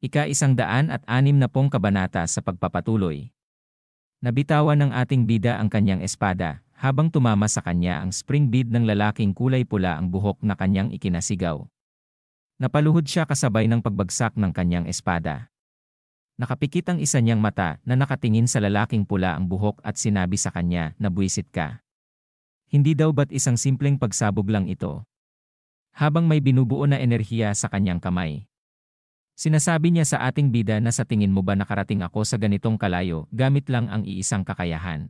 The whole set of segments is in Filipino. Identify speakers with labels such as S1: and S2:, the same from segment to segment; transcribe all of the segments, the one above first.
S1: Ika-160 kabanata sa pagpapatuloy. Nabitawan ng ating bida ang kanyang espada, habang tumama sa kanya ang spring bead ng lalaking kulay pula ang buhok na kanyang ikinasigaw. Napaluhod siya kasabay ng pagbagsak ng kanyang espada. Nakapikit ang isa niyang mata na nakatingin sa lalaking pula ang buhok at sinabi sa kanya na buwisit ka. Hindi daw ba't isang simpleng pagsabog lang ito? Habang may binubuo na enerhiya sa kanyang kamay. Sinasabi niya sa ating bida na sa tingin mo ba nakarating ako sa ganitong kalayo gamit lang ang iisang kakayahan.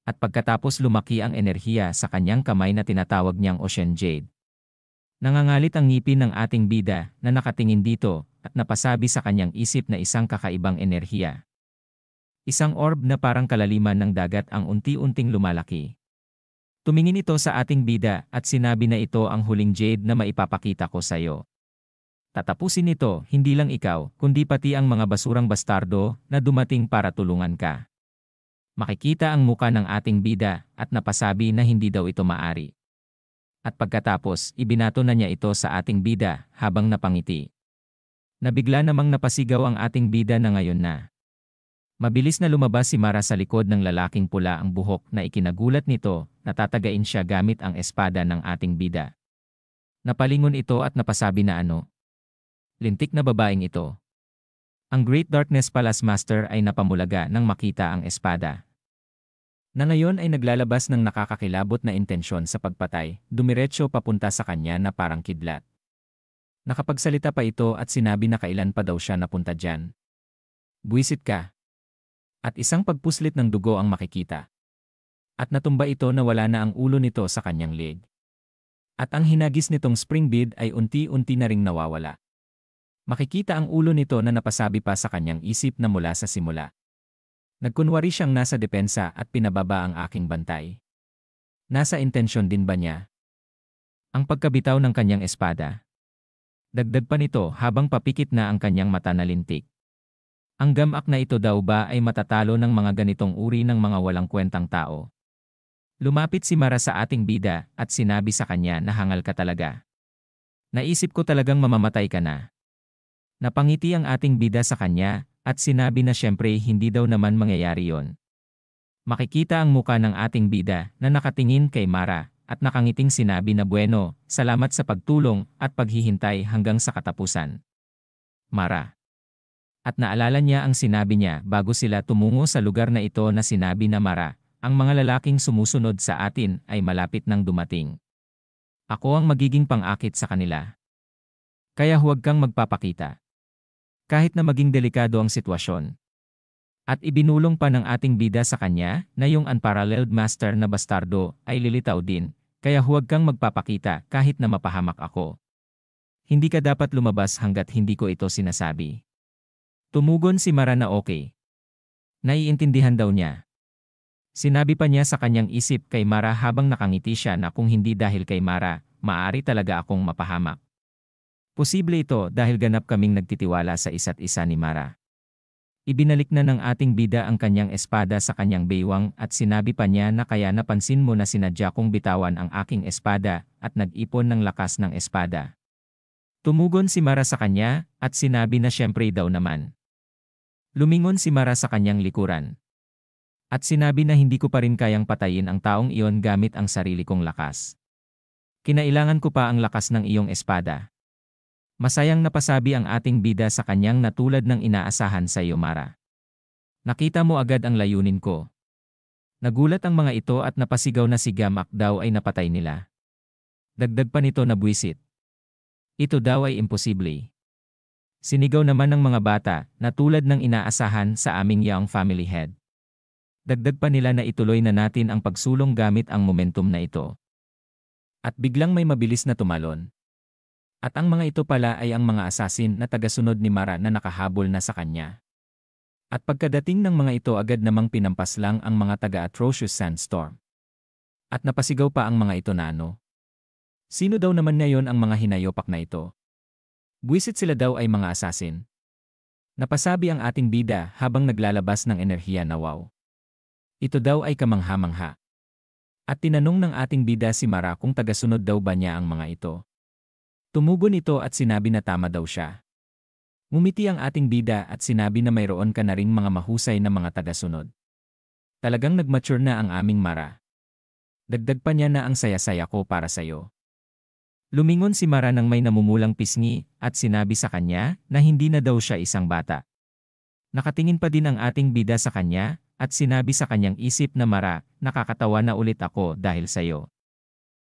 S1: At pagkatapos lumaki ang enerhiya sa kanyang kamay na tinatawag niyang Ocean Jade. Nangangalit ang ngipin ng ating bida na nakatingin dito at napasabi sa kanyang isip na isang kakaibang enerhiya. Isang orb na parang kalaliman ng dagat ang unti-unting lumalaki. Tumingin ito sa ating bida at sinabi na ito ang huling jade na maipapakita ko sa iyo. Tatapusin nito hindi lang ikaw, kundi pati ang mga basurang bastardo na dumating para tulungan ka. Makikita ang muka ng ating bida at napasabi na hindi daw ito maari. At pagkatapos, ibinato na niya ito sa ating bida habang napangiti. Nabigla namang napasigaw ang ating bida na ngayon na. Mabilis na lumabas si Mara sa likod ng lalaking pula ang buhok na ikinagulat nito na tatagain siya gamit ang espada ng ating bida. Napalingon ito at napasabi na ano. Lintik na babaeng ito. Ang Great Darkness Palace Master ay napamulaga nang makita ang espada. Na ngayon ay naglalabas ng nakakakilabot na intensyon sa pagpatay, dumiretso papunta sa kanya na parang kidlat. Nakapagsalita pa ito at sinabi na kailan pa daw siya napunta dyan. Buwisit ka. At isang pagpuslit ng dugo ang makikita. At natumba ito na wala na ang ulo nito sa kanyang leg. At ang hinagis nitong spring bead ay unti-unti na ring nawawala. Makikita ang ulo nito na napasabi pa sa kanyang isip na mula sa simula. Nagkunwari siyang nasa depensa at pinababa ang aking bantay. Nasa intensyon din ba niya? Ang pagkabitaw ng kanyang espada. Dagdag pa nito habang papikit na ang kanyang mata na lintik. Ang gamak na ito daw ba ay matatalo ng mga ganitong uri ng mga walang kwentang tao? Lumapit si Mara sa ating bida at sinabi sa kanya na hangal ka talaga. Naisip ko talagang mamamatay ka na. Napangiti ang ating bida sa kanya at sinabi na siyempre hindi daw naman mangyayari yon. Makikita ang muka ng ating bida na nakatingin kay Mara at nakangiting sinabi na bueno, salamat sa pagtulong at paghihintay hanggang sa katapusan. Mara. At naalala niya ang sinabi niya bago sila tumungo sa lugar na ito na sinabi na Mara, ang mga lalaking sumusunod sa atin ay malapit nang dumating. Ako ang magiging pang-akit sa kanila. Kaya huwag kang magpapakita. Kahit na maging delikado ang sitwasyon. At ibinulong pa ng ating bida sa kanya na yung unparalleled master na bastardo ay lilitaw din, kaya huwag kang magpapakita kahit na mapahamak ako. Hindi ka dapat lumabas hanggat hindi ko ito sinasabi. Tumugon si Mara na okay. Naiintindihan daw niya. Sinabi pa niya sa kanyang isip kay Mara habang nakangiti siya na kung hindi dahil kay Mara, maaari talaga akong mapahamak. Posible ito dahil ganap kaming nagtitiwala sa isa't isa ni Mara. Ibinalik na ng ating bida ang kanyang espada sa kanyang baywang at sinabi pa niya na kaya napansin mo na sinadya kong bitawan ang aking espada at nag-ipon ng lakas ng espada. Tumugon si Mara sa kanya at sinabi na siyempre daw naman. Lumingon si Mara sa kanyang likuran. At sinabi na hindi ko pa rin kayang patayin ang taong iyon gamit ang sarili kong lakas. Kinailangan ko pa ang lakas ng iyong espada. Masayang napasabi ang ating bida sa kanyang na tulad ng inaasahan sa iyo Mara. Nakita mo agad ang layunin ko. Nagulat ang mga ito at napasigaw na si Gamak daw ay napatay nila. Dagdag pa nito na buwisit. Ito daw ay imposible. Sinigaw naman ng mga bata na tulad ng inaasahan sa aming young family head. Dagdag pa nila na ituloy na natin ang pagsulong gamit ang momentum na ito. At biglang may mabilis na tumalon. At ang mga ito pala ay ang mga asasin na tagasunod ni Mara na nakahabol na sa kanya. At pagkadating ng mga ito agad namang pinampas lang ang mga taga-Atrocious Sandstorm. At napasigaw pa ang mga ito na ano. Sino daw naman ngayon ang mga hinayopak na ito? Buwisit sila daw ay mga asasin. Napasabi ang ating bida habang naglalabas ng enerhiya na wow. Ito daw ay kamangha-mangha. At tinanong ng ating bida si Mara kung tagasunod daw ba niya ang mga ito. Tumugon ito at sinabi na tama daw siya. Ngumiti ang ating bida at sinabi na mayroon ka na ring mga mahusay na mga tagasunod. Talagang nag-mature na ang aming Mara. Dagdag pa niya na ang saya-saya ko para sa'yo. Lumingon si Mara nang may namumulang pisngi at sinabi sa kanya na hindi na daw siya isang bata. Nakatingin pa din ang ating bida sa kanya at sinabi sa kanyang isip na Mara, nakakatawa na ulit ako dahil sa'yo.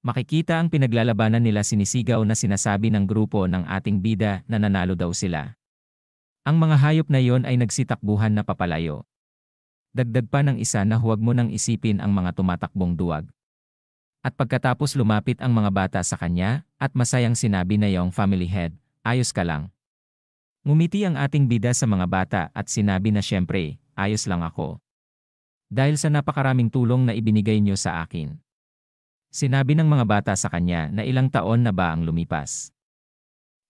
S1: Makikita ang pinaglalabanan nila sinisigaw na sinasabi ng grupo ng ating bida na nanalo daw sila. Ang mga hayop na iyon ay nagsitakbuhan na papalayo. Dagdag pa ng isa na huwag mo nang isipin ang mga tumatakbong duwag. At pagkatapos lumapit ang mga bata sa kanya at masayang sinabi na yung family head, ayos ka lang. Ngumiti ang ating bida sa mga bata at sinabi na siyempre, ayos lang ako. Dahil sa napakaraming tulong na ibinigay niyo sa akin. Sinabi ng mga bata sa kanya na ilang taon na ba ang lumipas.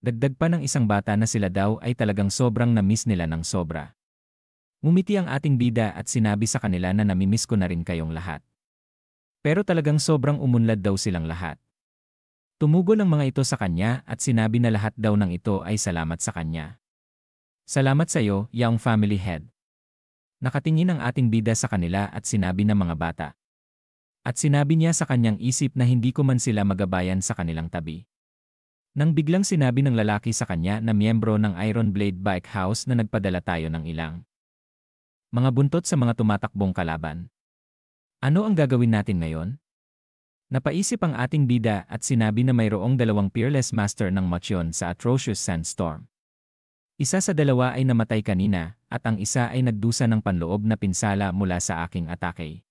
S1: Dagdag pa ng isang bata na sila daw ay talagang sobrang na-miss nila ng sobra. Ngumiti ang ating bida at sinabi sa kanila na namimiss ko na rin kayong lahat. Pero talagang sobrang umunlad daw silang lahat. Tumugol ang mga ito sa kanya at sinabi na lahat daw ng ito ay salamat sa kanya. Salamat sa iyo, young family head. Nakatingin ang ating bida sa kanila at sinabi ng mga bata. At sinabi niya sa kanyang isip na hindi ko man sila magabayan sa kanilang tabi. Nang biglang sinabi ng lalaki sa kanya na miyembro ng Iron Blade Bike House na nagpadala tayo ng ilang mga buntot sa mga tumatakbong kalaban. Ano ang gagawin natin ngayon? Napaisip ang ating bida at sinabi na mayroong dalawang peerless master ng Machyon sa Atrocious Sandstorm. Isa sa dalawa ay namatay kanina at ang isa ay nagdusa ng panloob na pinsala mula sa aking atake.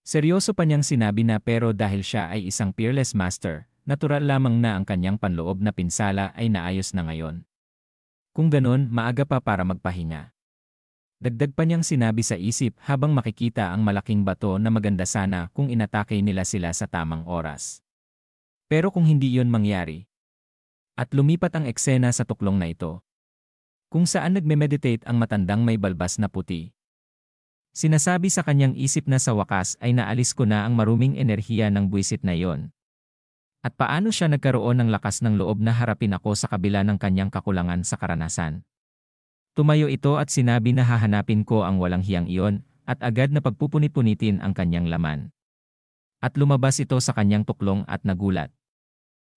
S1: Seryoso pa niyang sinabi na pero dahil siya ay isang peerless master, natural lamang na ang kanyang panloob na pinsala ay naayos na ngayon. Kung ganon, maaga pa para magpahinga. Dagdag pa niyang sinabi sa isip habang makikita ang malaking bato na maganda sana kung inatake nila sila sa tamang oras. Pero kung hindi iyon mangyari, at lumipat ang eksena sa tuklong na ito, kung saan nagme-meditate ang matandang may balbas na puti. Sinasabi sa kanyang isip na sa wakas ay naalis ko na ang maruming enerhiya ng buwisit na iyon. At paano siya nagkaroon ng lakas ng loob na harapin ako sa kabila ng kanyang kakulangan sa karanasan. Tumayo ito at sinabi na hahanapin ko ang walang hiyang iyon at agad na pagpupunit-punitin ang kanyang laman. At lumabas ito sa kanyang tuklong at nagulat.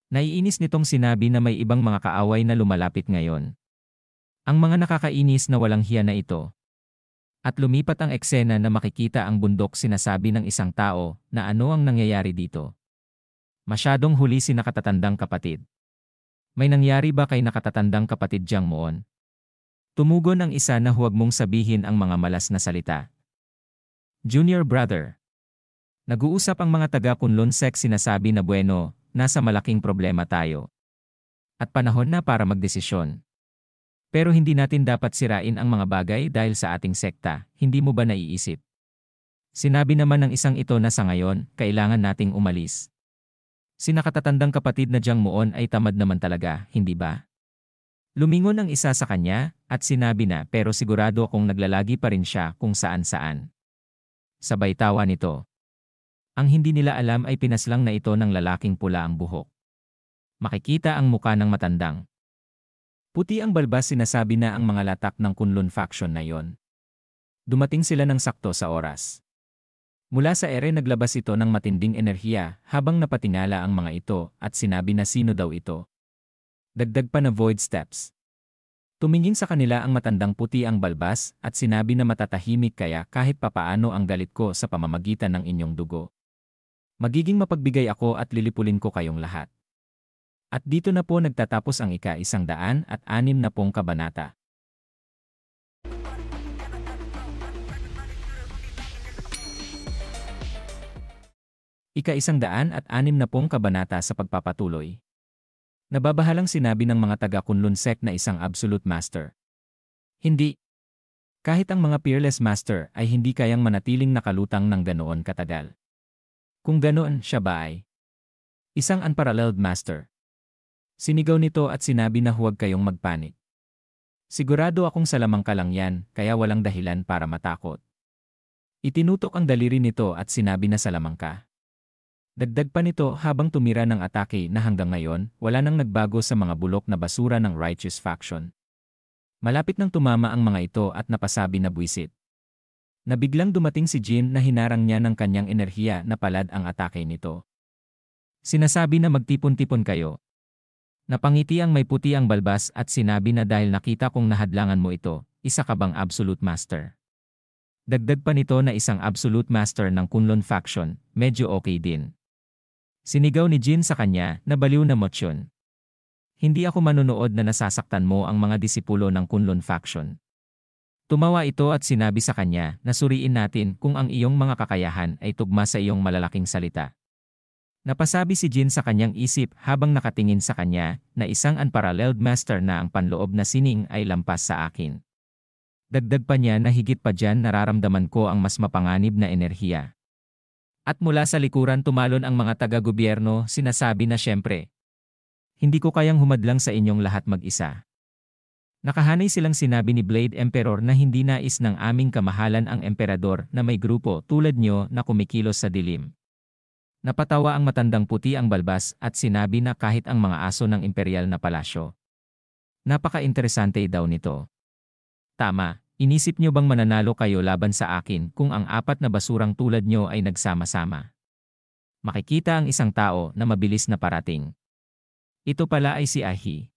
S1: Naiinis nitong sinabi na may ibang mga kaaway na lumalapit ngayon. Ang mga nakakainis na walang hiya na ito. At lumipat ang eksena na makikita ang bundok sinasabi ng isang tao na ano ang nangyayari dito. Masyadong huli si nakatatandang kapatid. May nangyari ba kay nakatatandang kapatid Jiang Moon? Tumugon ang isa na huwag mong sabihin ang mga malas na salita. Junior brother. Nag-uusap ang mga taga-Kunlun Sect sinasabi na bueno, nasa malaking problema tayo. At panahon na para magdesisyon. Pero hindi natin dapat sirain ang mga bagay dahil sa ating sekta, hindi mo ba naiisip? Sinabi naman ng isang ito na sa ngayon, kailangan nating umalis. Si nakatatandang kapatid na Jiang Moon ay tamad naman talaga, hindi ba? Lumingon ang isa sa kanya at sinabi na pero sigurado akong naglalagi pa rin siya kung saan-saan. Sabay tawa nito. Ang hindi nila alam ay pinaslang na ito ng lalaking pula ang buhok. Makikita ang muka ng matandang. Puti ang balbas sinasabi na ang mga latak ng Kunlun faction na yon. Dumating sila ng sakto sa oras. Mula sa ere naglabas ito ng matinding enerhiya habang napatingala ang mga ito at sinabi na sino daw ito. Dagdag pa na void steps. Tumingin sa kanila ang matandang puti ang balbas at sinabi na matatahimik kaya kahit papaano ang galit ko sa pamamagitan ng inyong dugo. Magiging mapagbigay ako at lilipulin ko kayong lahat. At dito na po nagtatapos ang ika-160 kabanata. Ika-160 kabanata sa pagpapatuloy. Nababahalang sinabi ng mga taga-Kunlun Sect na isang absolute master. Hindi. Kahit ang mga peerless master ay hindi kayang manatiling nakalutang ng ganoon katagal. Kung ganoon, siya ba ay isang unparalleled master? Sinigaw nito at sinabi na huwag kayong magpanik. Sigurado akong salamang ka lang yan, kaya walang dahilan para matakot. Itinutok ang daliri nito at sinabi na salamang ka. Dagdag pa nito habang tumira ng atake na hanggang ngayon, wala nang nagbago sa mga bulok na basura ng Righteous Faction. Malapit nang tumama ang mga ito at napasabi na buwisit. Nabiglang dumating si Jin na hinarang niya ng kanyang enerhiya na palad ang atake nito. Sinasabi na magtipon-tipon kayo. Napangiti ang may puti ang balbas at sinabi na dahil nakita kong nahadlangan mo ito, isa ka bang absolute master? Dagdag pa nito na isang absolute master ng Kunlun faction, medyo okay din. Sinigaw ni Jin sa kanya na baliw na motsyon. Hindi ako manunood na nasasaktan mo ang mga disipulo ng Kunlun faction. Tumawa ito at sinabi sa kanya na suriin natin kung ang iyong mga kakayahan ay tugma sa iyong malalaking salita. Napasabi si Jin sa kanyang isip habang nakatingin sa kanya na isang unparalleled master na ang panloob na sining ay lampas sa akin. Dagdag pa niya na higit pa dyan nararamdaman ko ang mas mapanganib na enerhiya. At mula sa likuran tumalon ang mga taga-gobyerno, sinasabi na siyempre, hindi ko kayang humadlang sa inyong lahat mag-isa. Nakahanay silang sinabi ni Blade Emperor na hindi nais ng aming kamahalan ang emperador na may grupo tulad nyo na kumikilos sa dilim. Napatawa ang matandang puti ang balbas at sinabi na kahit ang mga aso ng imperial na palasyo. Napaka-interesante daw nito. Tama, inisip nyo bang mananalo kayo laban sa akin kung ang apat na basurang tulad nyo ay nagsama-sama? Makikita ang isang tao na mabilis na parating. Ito pala ay si Ahi.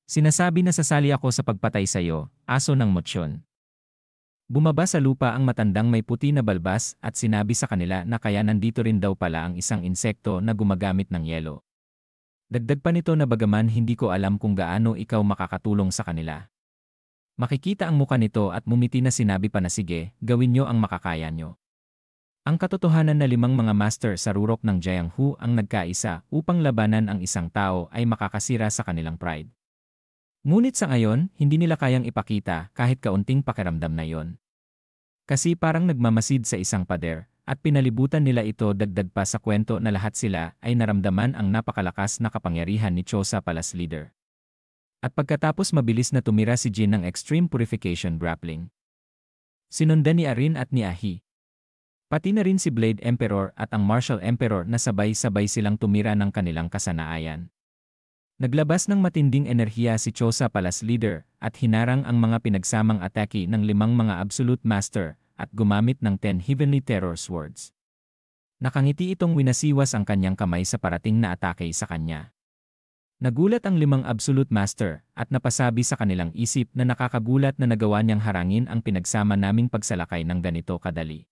S1: Sinasabi na sasali ako sa pagpatay sa iyo, aso ng motsyon. Bumaba sa lupa ang matandang may puti na balbas at sinabi sa kanila na kaya nandito rin daw pala ang isang insekto na gumagamit ng yelo. Dagdag pa nito na bagaman hindi ko alam kung gaano ikaw makakatulong sa kanila. Makikita ang muka nito at mumiti na sinabi pa na sige, gawin nyo ang makakaya nyo. Ang katotohanan na 5 mga master sa rurok ng Jianghu ang nagkaisa upang labanan ang isang tao ay makakasira sa kanilang pride. Ngunit sa ngayon, hindi nila kayang ipakita kahit kaunting pakiramdam na yon. Kasi parang nagmamasid sa isang pader, at pinalibutan nila ito dagdag pa sa kwento na lahat sila ay naramdaman ang napakalakas na kapangyarihan ni Chosa Palace Leader. At pagkatapos mabilis na tumira si Jin ng Extreme Purification Grappling. Sinundan ni Arin at ni Ahi. Pati na rin si Blade Emperor at ang Martial Emperor na sabay-sabay silang tumira ng kanilang kasanaayan. Naglabas ng matinding enerhiya si Chosa Palace Leader at hinarang ang mga pinagsamang atake ng 5 mga Absolute Master at gumamit ng 10 Heavenly Terror Swords. Nakangiti itong winasiwas ang kanyang kamay sa parating na atake sa kanya. Nagulat ang 5 Absolute Master at napasabi sa kanilang isip na nakakagulat na nagawa niyang harangin ang pinagsama naming pagsalakay ng ganito kadali.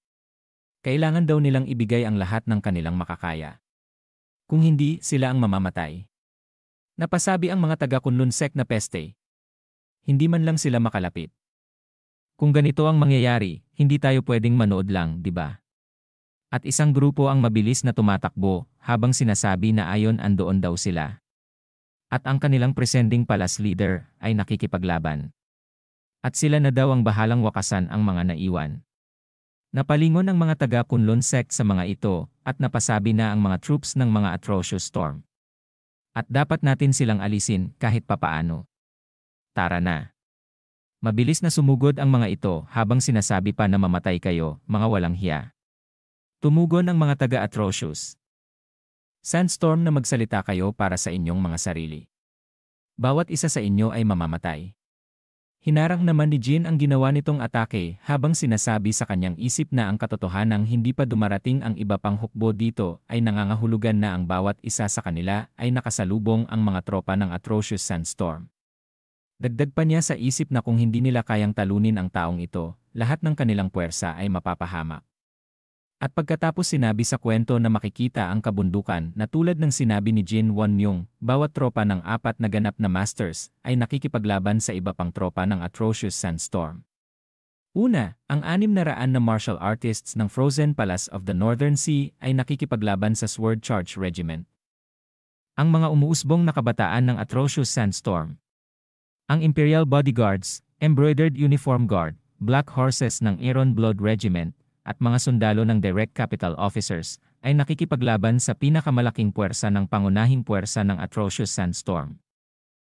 S1: Kailangan daw nilang ibigay ang lahat ng kanilang makakaya. Kung hindi, sila ang mamamatay. Napasabi ang mga taga-Kunlun sect na peste. Hindi man lang sila makalapit. Kung ganito ang mangyayari, hindi tayo pwedeng manood lang, di ba? At isang grupo ang mabilis na tumatakbo habang sinasabi na ayon andoon daw sila. At ang kanilang presenting palace leader ay nakikipaglaban. At sila na daw ang bahalang wakasan ang mga naiwan. Napalingon ang mga taga-Kunlun sect sa mga ito at napasabi na ang mga troops ng mga Atrocious Storm. At dapat natin silang alisin kahit papaano. Tara na. Mabilis na sumugod ang mga ito habang sinasabi pa na mamatay kayo, mga walang hiya. Tumugon ang mga taga-Atrocious. Sandstorm na magsalita kayo para sa inyong mga sarili. Bawat isa sa inyo ay mamamatay. Hinarang naman ni Jin ang ginawa nitong atake habang sinasabi sa kanyang isip na ang katotohanang hindi pa dumarating ang iba pang hukbo dito ay nangangahulugan na ang bawat isa sa kanila ay nakasalubong ang mga tropa ng Atrocious Sandstorm. Dagdag pa niya sa isip na kung hindi nila kayang talunin ang taong ito, lahat ng kanilang puwersa ay mapapahamak. At pagkatapos sinabi sa kwento na makikita ang kabundukan na tulad ng sinabi ni Jin Won-myung, bawat tropa ng 4 na ganap na masters ay nakikipaglaban sa iba pang tropa ng Atrocious Sandstorm. Una, ang 600 na martial artists ng Frozen Palace of the Northern Sea ay nakikipaglaban sa Sword Charge Regiment. Ang mga umuusbong na kabataan ng Atrocious Sandstorm. Ang Imperial Bodyguards, Embroidered Uniform Guard, Black Horses ng Iron Blood Regiment, at mga sundalo ng Direct Capital Officers ay nakikipaglaban sa pinakamalaking puwersa ng pangunahing puwersa ng Atrocious Sandstorm.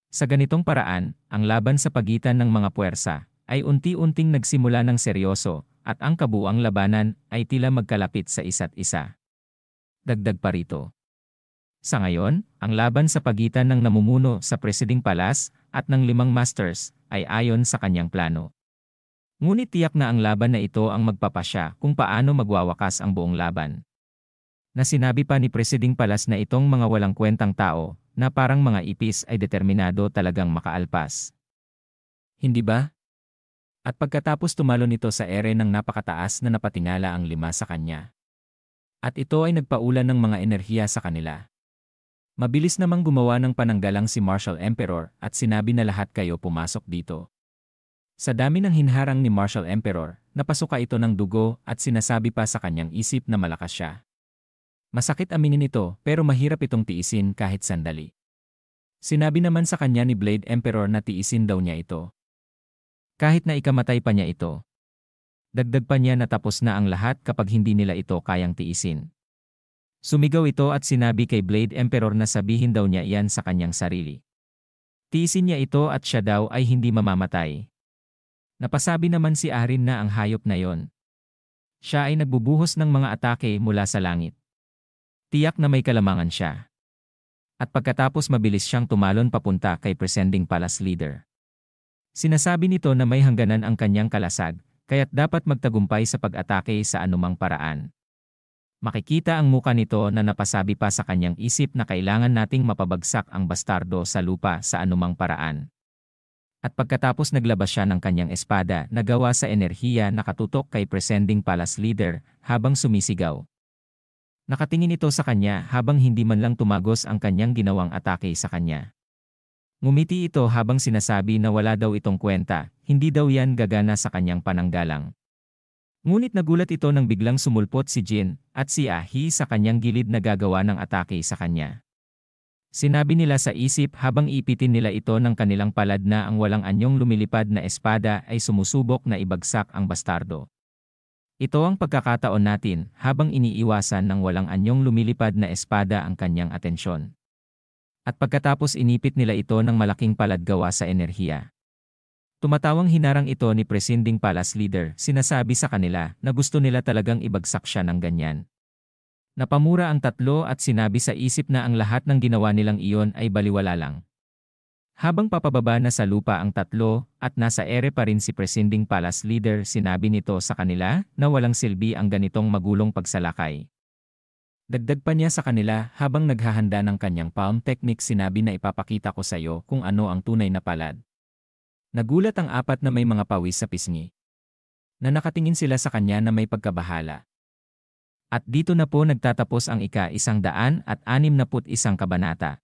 S1: Sa ganitong paraan, ang laban sa pagitan ng mga puwersa ay unti-unting nagsimula ng seryoso at ang kabuuang labanan ay tila magkalapit sa isa't isa. Dagdag pa rito. Sa ngayon, ang laban sa pagitan ng namumuno sa Presiding Palace at ng 5 masters ay ayon sa kanyang plano. Ngunit tiyak na ang laban na ito ang magpapasya kung paano magwawakas ang buong laban. Na sinabi pa ni Presiding Palace na itong mga walang kwentang tao na parang mga ipis ay determinado talagang makaalpas. Hindi ba? At pagkatapos tumalon ito sa ere ng napakataas na napatingala ang 5 sa kanya. At ito ay nagpaulan ng mga enerhiya sa kanila. Mabilis namang gumawa ng pananggalang si Marshall Emperor at sinabi na lahat kayo pumasok dito. Sa dami ng hinharang ni Marshall Emperor, napasuka ito ng dugo at sinasabi pa sa kanyang isip na malakas siya. Masakit aminin ito pero mahirap itong tiisin kahit sandali. Sinabi naman sa kanya ni Blade Emperor na tiisin daw niya ito. Kahit na ikamatay pa niya ito. Dagdag pa niya na tapos na ang lahat kapag hindi nila ito kayang tiisin. Sumigaw ito at sinabi kay Blade Emperor na sabihin daw niya iyan sa kanyang sarili. Tiisin niya ito at siya daw ay hindi mamamatay. Napasabi naman si Arin na ang hayop na yon. Siya ay nagbubuhos ng mga atake mula sa langit. Tiyak na may kalamangan siya. At pagkatapos mabilis siyang tumalon papunta kay Presiding Palace Leader. Sinasabi nito na may hangganan ang kanyang kalasag, kaya't dapat magtagumpay sa pag-atake sa anumang paraan. Makikita ang muka nito na napasabi pa sa kanyang isip na kailangan nating mapabagsak ang bastardo sa lupa sa anumang paraan. At pagkatapos naglabas siya ng kanyang espada na gawa sa enerhiya nakatutok kay Presiding Palace Leader habang sumisigaw. Nakatingin ito sa kanya habang hindi man lang tumagos ang kanyang ginawang atake sa kanya. Ngumiti ito habang sinasabi na wala daw itong kwenta, hindi daw yan gagana sa kanyang pananggalang. Ngunit nagulat ito nang biglang sumulpot si Jin at si Ahi sa kanyang gilid na gagawa ng atake sa kanya. Sinabi nila sa isip habang ipitin nila ito ng kanilang palad na ang walang anyong lumilipad na espada ay sumusubok na ibagsak ang bastardo. Ito ang pagkakataon natin habang iniiwasan ng walang anyong lumilipad na espada ang kanyang atensyon. At pagkatapos inipit nila ito ng malaking palad gawa sa enerhiya. Tumatawang hinarang ito ni Presiding Palace Leader, sinasabi sa kanila na gusto nila talagang ibagsak siya ng ganyan. Napamura ang tatlo at sinabi sa isip na ang lahat ng ginawa nilang iyon ay baliwala lang. Habang papababa na sa lupa ang tatlo at nasa ere pa rin si Presiding Palace Leader, sinabi nito sa kanila na walang silbi ang ganitong magulong pagsalakay. Dagdag pa niya sa kanila habang naghahanda ng kanyang palm technique, sinabi na ipapakita ko sa iyo kung ano ang tunay na palad. Nagulat ang apat na may mga pawis sa pisngi. Na nakatingin sila sa kanya na may pagkabahala. At dito na po nagtatapos ang ika-161 kabanata.